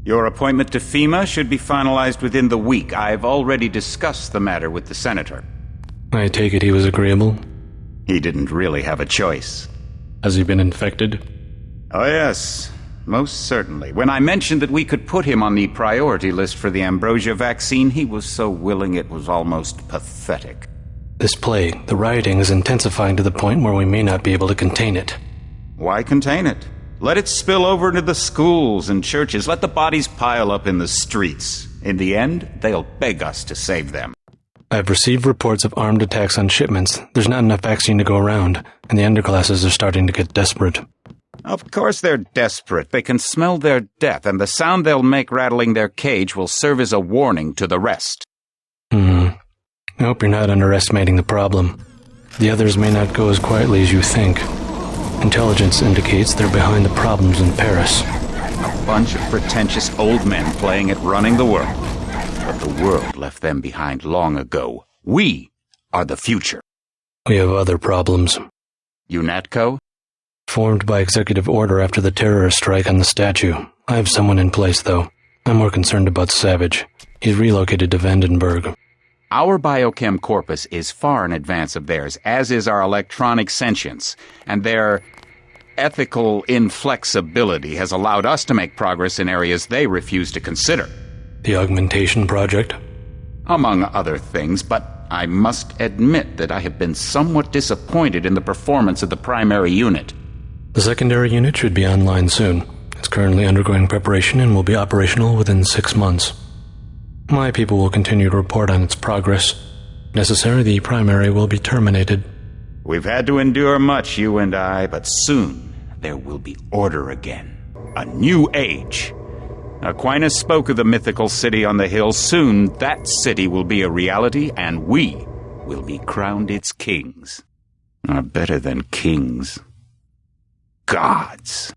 Your appointment to FEMA should be finalized within the week. I've already discussed the matter with the senator. I take it he was agreeable? He didn't really have a choice. Has he been infected? Oh yes, most certainly. When I mentioned that we could put him on the priority list for the ambrosia vaccine, he was so willing it was almost pathetic. This plague, the rioting, is intensifying to the point where we may not be able to contain it. Why contain it? Let it spill over into the schools and churches. Let the bodies pile up in the streets. In the end, they'll beg us to save them. I've received reports of armed attacks on shipments. There's not enough vaccine to go around, and the underclasses are starting to get desperate. Of course they're desperate. They can smell their death, and the sound they'll make rattling their cage will serve as a warning to the rest. I hope you're not underestimating the problem. The others may not go as quietly as you think. Intelligence indicates they're behind the problems in Paris. A bunch of pretentious old men playing at running the world. But the world left them behind long ago. We are the future. We have other problems. UNATCO? Formed by executive order after the terrorist strike on the statue. I have someone in place, though. I'm more concerned about Savage. He's relocated to Vandenberg. Our biochem corpus is far in advance of theirs, as is our electronic sentience, and their ethical inflexibility has allowed us to make progress in areas they refuse to consider. The augmentation project? Among other things, but I must admit that I have been somewhat disappointed in the performance of the primary unit. The secondary unit should be online soon. It's currently undergoing preparation and will be operational within 6 months. My people will continue to report on its progress. If necessary, the primary will be terminated. We've had to endure much, you and I, but soon there will be order again. A new age. Aquinas spoke of the mythical city on the hill. Soon that city will be a reality, and we will be crowned its kings. Or better than kings. Gods.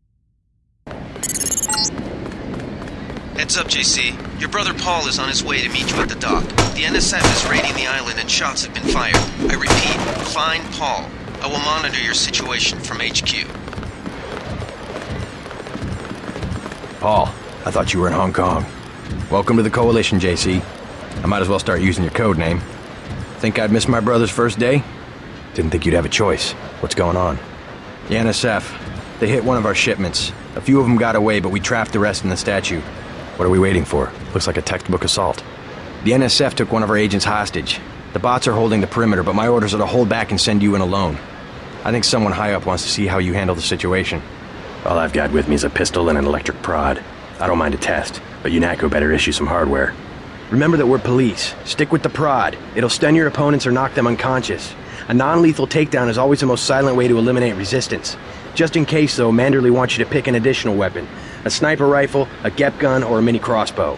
Heads up, JC. Your brother Paul is on his way to meet you at the dock. The NSF is raiding the island and shots have been fired. I repeat, find Paul. I will monitor your situation from HQ. Paul, I thought you were in Hong Kong. Welcome to the Coalition, JC. I might as well start using your code name. Think I'd miss my brother's first day? Didn't think you'd have a choice. What's going on? The NSF. They hit one of our shipments. A few of them got away, but we trapped the rest in the statue. What are we waiting for? Looks like a textbook assault. The NSF took one of our agents hostage. The bots are holding the perimeter, but my orders are to hold back and send you in alone. I think someone high up wants to see how you handle the situation. All I've got with me is a pistol and an electric prod. I don't mind a test, but UNATCO better issue some hardware. Remember that we're police. Stick with the prod. It'll stun your opponents or knock them unconscious. A non-lethal takedown is always the most silent way to eliminate resistance. Just in case, though, Manderley wants you to pick an additional weapon. A sniper rifle, a GEP gun, or a mini crossbow.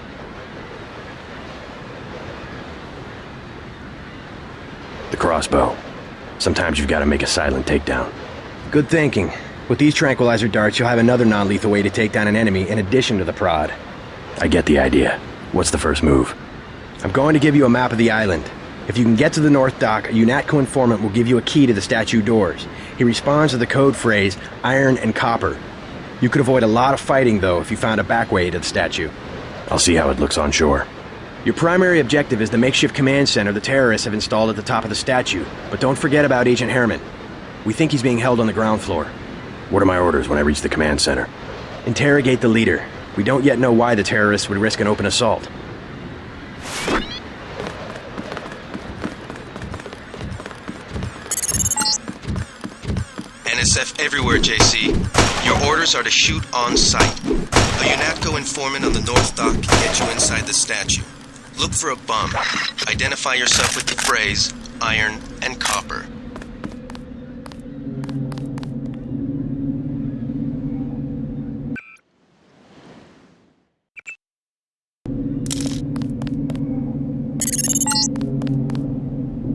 The crossbow. Sometimes you've got to make a silent takedown. Good thinking. With these tranquilizer darts, you'll have another non-lethal way to take down an enemy in addition to the prod. I get the idea. What's the first move? I'm going to give you a map of the island. If you can get to the North Dock, a UNATCO informant will give you a key to the statue doors. He responds to the code phrase, iron and copper. You could avoid a lot of fighting, though, if you found a back way to the statue. I'll see how it looks on shore. Your primary objective is the makeshift command center the terrorists have installed at the top of the statue. But don't forget about Agent Herman. We think he's being held on the ground floor. What are my orders when I reach the command center? Interrogate the leader. We don't yet know why the terrorists would risk an open assault. NSF everywhere, JC. Your orders are to shoot on sight. A UNATCO informant on the North Dock can get you inside the statue. Look for a bum. Identify yourself with the phrase, iron and copper.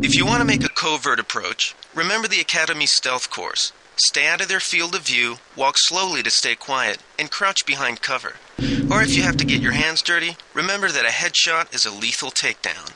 If you want to make a covert approach, remember the Academy stealth course. Stay out of their field of view, walk slowly to stay quiet, and crouch behind cover. Or if you have to get your hands dirty, remember that a headshot is a lethal takedown.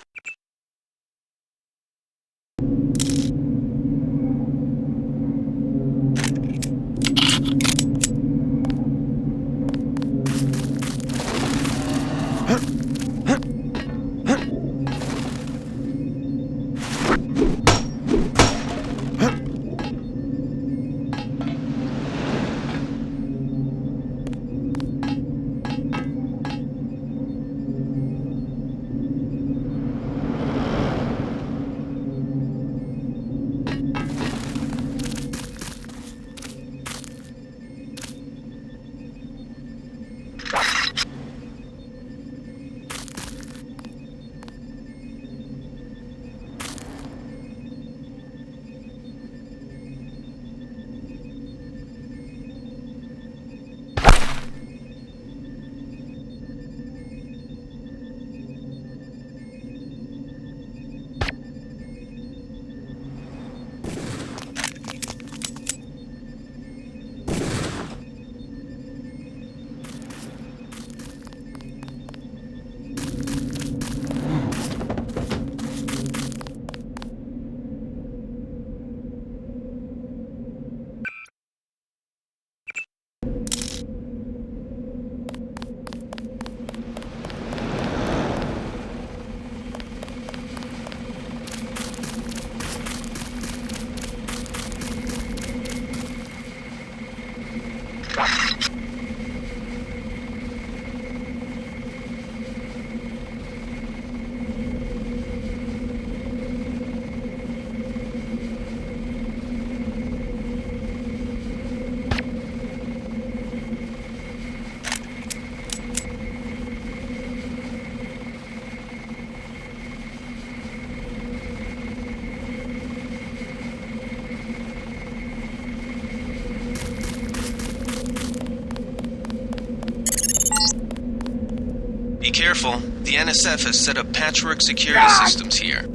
Be careful. The NSF has set up patchwork security systems here.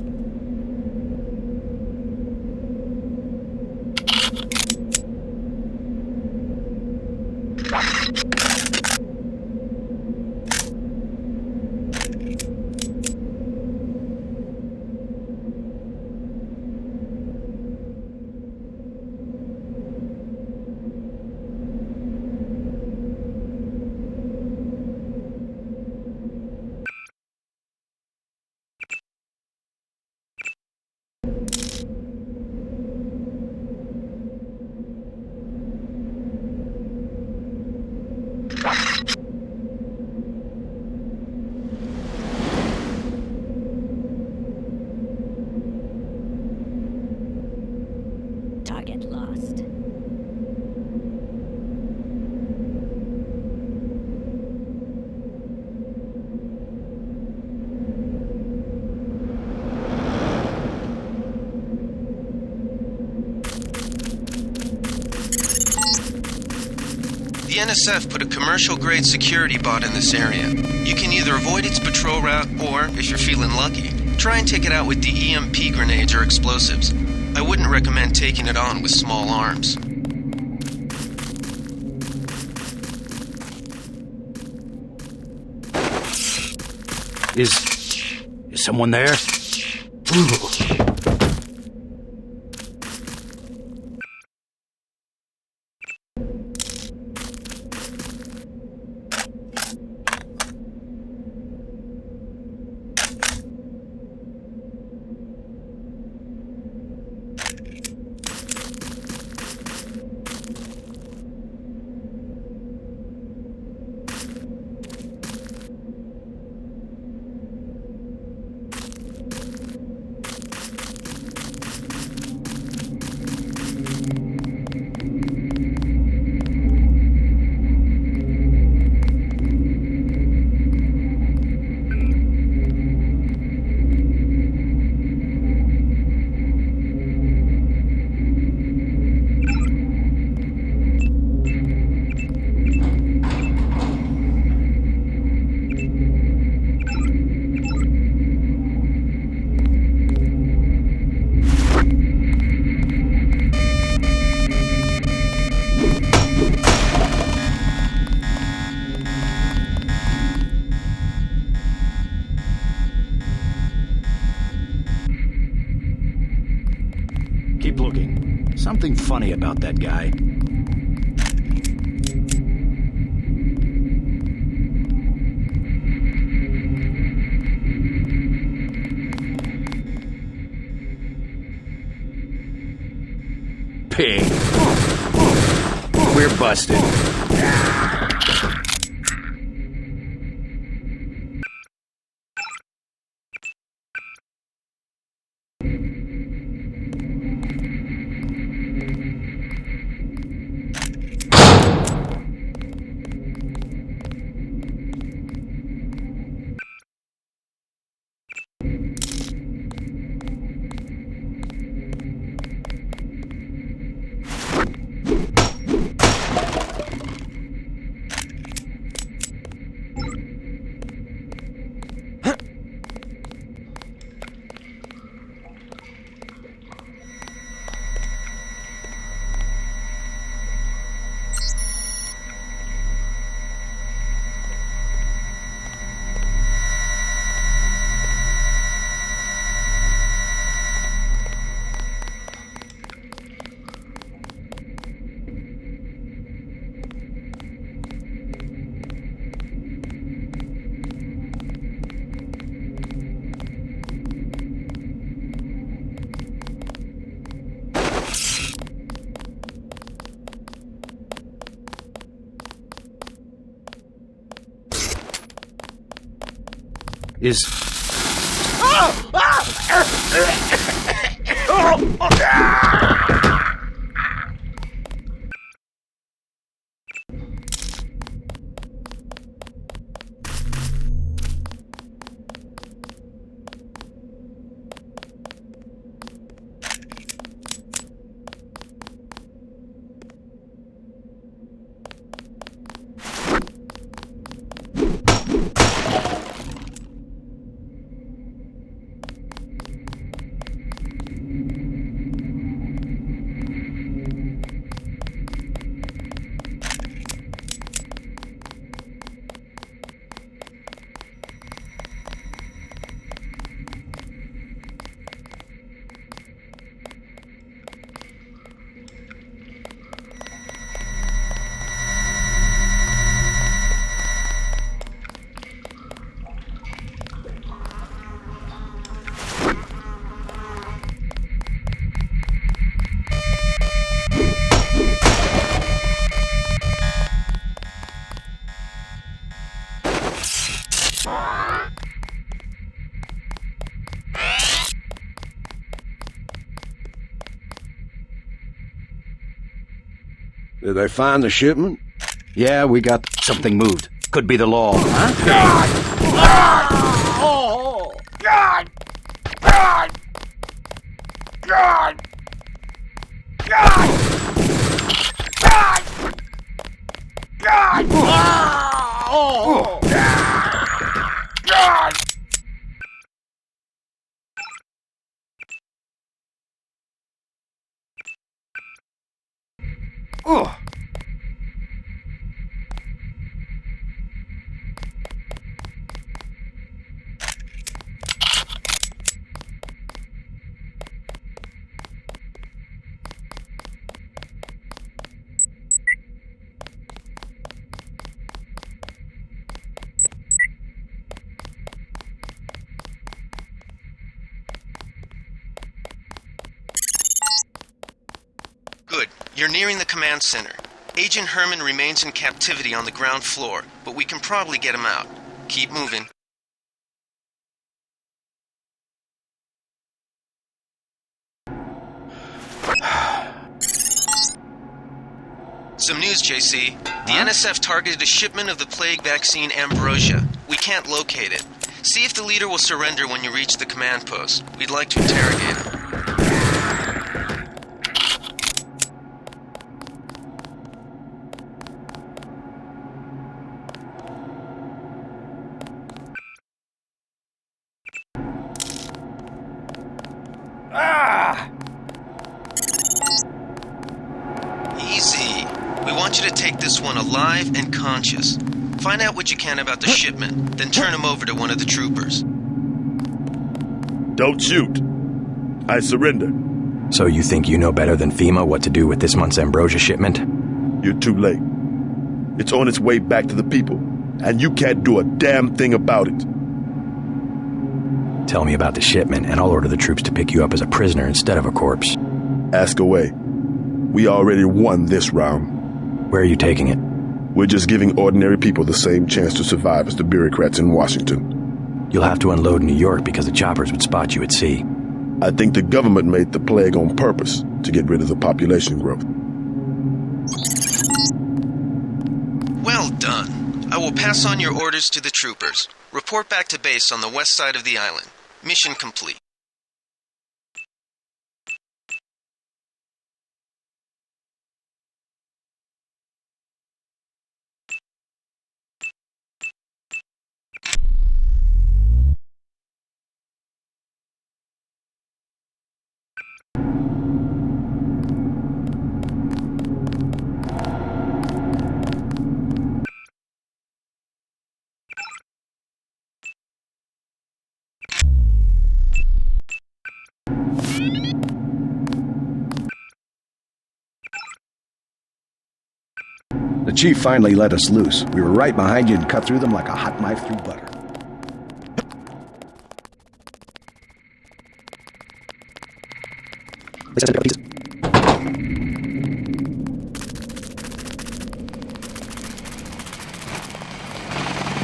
Target lost. The NSF put a commercial-grade security bot in this area. You can either avoid its patrol route, or, if you're feeling lucky, try and take it out with the EMP grenades or explosives. I wouldn't recommend taking it on with small arms. Is someone there? Ooh. Keep looking. Something funny about that guy. Pig. We're busted. Is... Did they find the shipment? Yeah, we got something moved. Could be the law, huh? Good. You're nearing the command center. Agent Herman remains in captivity on the ground floor, but we can probably get him out. Keep moving. Some news, JC. The NSF targeted a shipment of the plague vaccine Ambrosia. We can't locate it. See if the leader will surrender when you reach the command post. We'd like to interrogate him. Easy. We want you to take this one alive and conscious. Find out what you can about the shipment, then turn him over to one of the troopers. Don't shoot. I surrender. So you think you know better than FEMA what to do with this month's Ambrosia shipment? You're too late. It's on its way back to the people, and you can't do a damn thing about it. Tell me about the shipment, and I'll order the troops to pick you up as a prisoner instead of a corpse. Ask away. We already won this round. Where are you taking it? We're just giving ordinary people the same chance to survive as the bureaucrats in Washington. You'll have to unload in New York because the choppers would spot you at sea. I think the government made the plague on purpose to get rid of the population growth. Well done. I will pass on your orders to the troopers. Report back to base on the west side of the island. Mission complete. The chief finally let us loose. We were right behind you and cut through them like a hot knife through butter.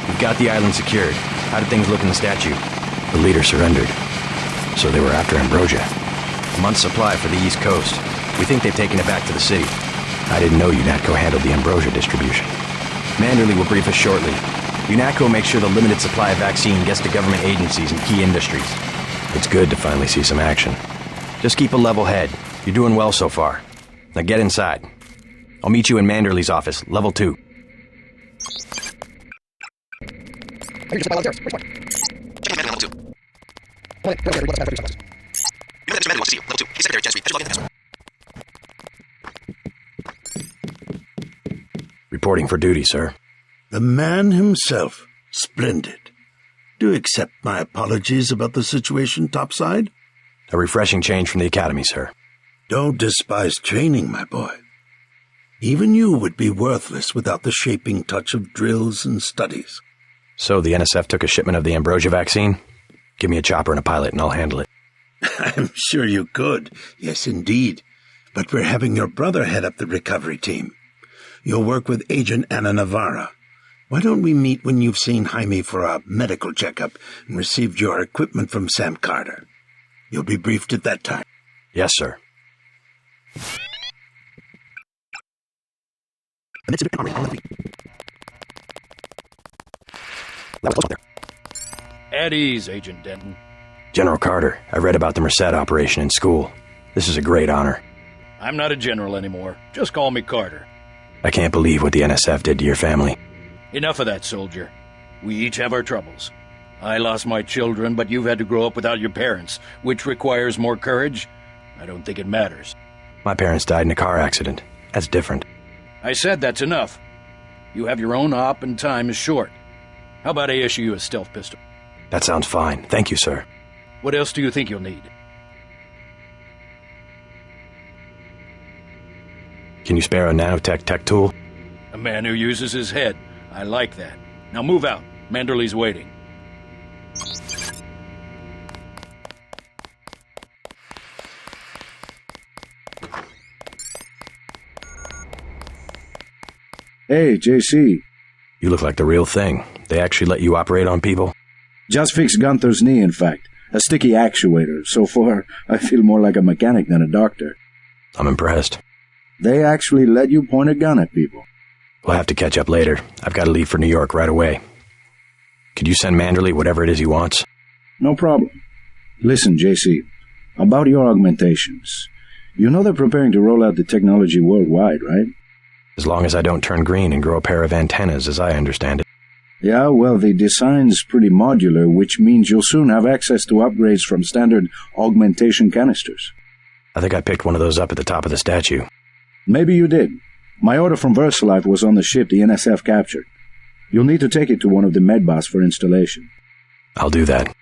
We've got the island secured. How did things look in the statue? The leader surrendered. So they were after Ambrosia. A month's supply for the East Coast. We think they've taken it back to the city. I didn't know UNATCO handled the Ambrosia distribution. Manderley will brief us shortly. UNATCO makes sure the limited supply of vaccine gets to government agencies and key industries. It's good to finally see some action. Just keep a level head. You're doing well so far. Now get inside. I'll meet you in Manderley's office, level 2. Reporting for duty, sir. The man himself. Splendid. Do accept my apologies about the situation topside. A refreshing change from the academy, sir. Don't despise training, my boy. Even you would be worthless without the shaping touch of drills and studies. So the NSF took a shipment of the ambrosia vaccine? Give me a chopper and a pilot and I'll handle it. I'm sure you could. Yes, indeed. But we're having your brother head up the recovery team. You'll work with Agent Anna Navarra. Why don't we meet when you've seen Jaime for a medical checkup and received your equipment from Sam Carter? You'll be briefed at that time. Yes, sir. At ease, Agent Denton. General Carter, I read about the Merced operation in school. This is a great honor. I'm not a general anymore. Just call me Carter. I can't believe what the NSF did to your family. Enough of that, soldier. We each have our troubles. I lost my children, but you've had to grow up without your parents, which requires more courage. I don't think it matters. My parents died in a car accident. That's different. I said that's enough. You have your own op and time is short. How about I issue you a stealth pistol? That sounds fine. Thank you, sir. What else do you think you'll need? Can you spare a nanotech tech tool? A man who uses his head. I like that. Now move out. Manderley's waiting. Hey, JC. You look like the real thing. They actually let you operate on people? Just fixed Gunther's knee, in fact. A sticky actuator. So far, I feel more like a mechanic than a doctor. I'm impressed. They actually let you point a gun at people. We'll have to catch up later. I've got to leave for New York right away. Could you send Manderley whatever it is he wants? No problem. Listen, JC, about your augmentations. You know they're preparing to roll out the technology worldwide, right? As long as I don't turn green and grow a pair of antennas, as I understand it. Yeah, well, the design's pretty modular, which means you'll soon have access to upgrades from standard augmentation canisters. I think I picked one of those up at the top of the statue. Maybe you did. My order from VersaLife was on the ship the NSF captured. You'll need to take it to one of the medbots for installation. I'll do that.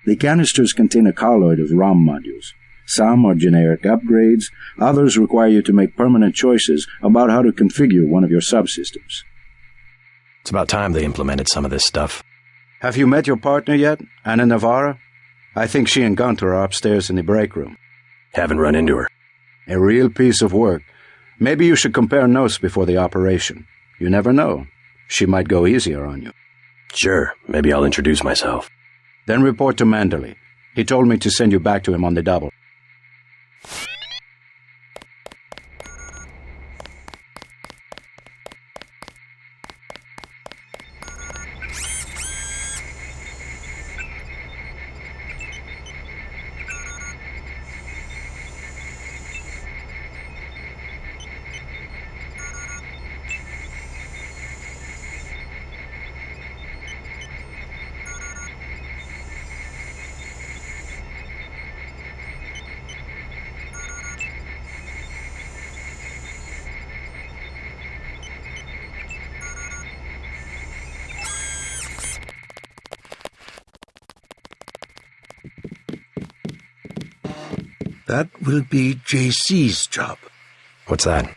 The canisters contain a colloid of ROM modules. Some are generic upgrades, others require you to make permanent choices about how to configure one of your subsystems. It's about time they implemented some of this stuff. Have you met your partner yet, Anna Navarra? I think she and Gunther are upstairs in the break room. Haven't run into her. A real piece of work. Maybe you should compare notes before the operation. You never know. She might go easier on you. Sure, maybe I'll introduce myself. Then report to Manderley. He told me to send you back to him on the double. That will be JC's job. What's that?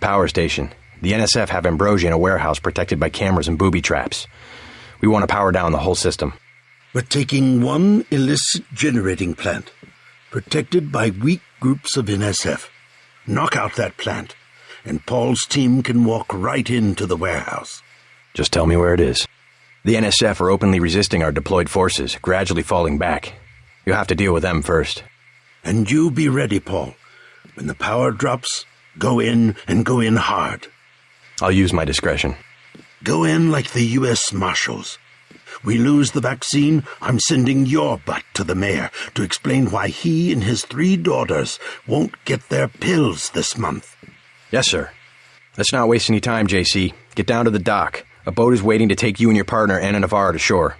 Power station. The NSF have ambrosia in a warehouse protected by cameras and booby traps. We want to power down the whole system. We're taking one illicit generating plant, protected by weak groups of NSF. Knock out that plant, and Paul's team can walk right into the warehouse. Just tell me where it is. The NSF are openly resisting our deployed forces, gradually falling back. You'll have to deal with them first. And you be ready, Paul. When the power drops, go in and go in hard. I'll use my discretion. Go in like the U.S. Marshals. We lose the vaccine, I'm sending your butt to the mayor to explain why he and his 3 daughters won't get their pills this month. Yes, sir. Let's not waste any time, JC. Get down to the dock. A boat is waiting to take you and your partner, Anna Navarro, to shore.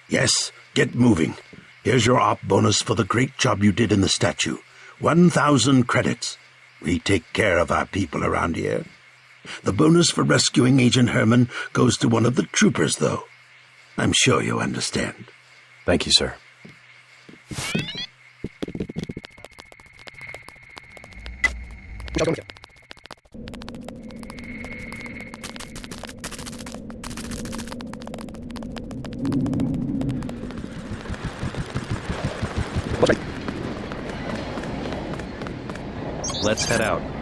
Yes, get moving. Here's your op bonus for the great job you did in the statue. 1,000 credits. We take care of our people around here. The bonus for rescuing Agent Herman goes to one of the troopers, though. I'm sure you understand. Thank you, sir. Let's head out.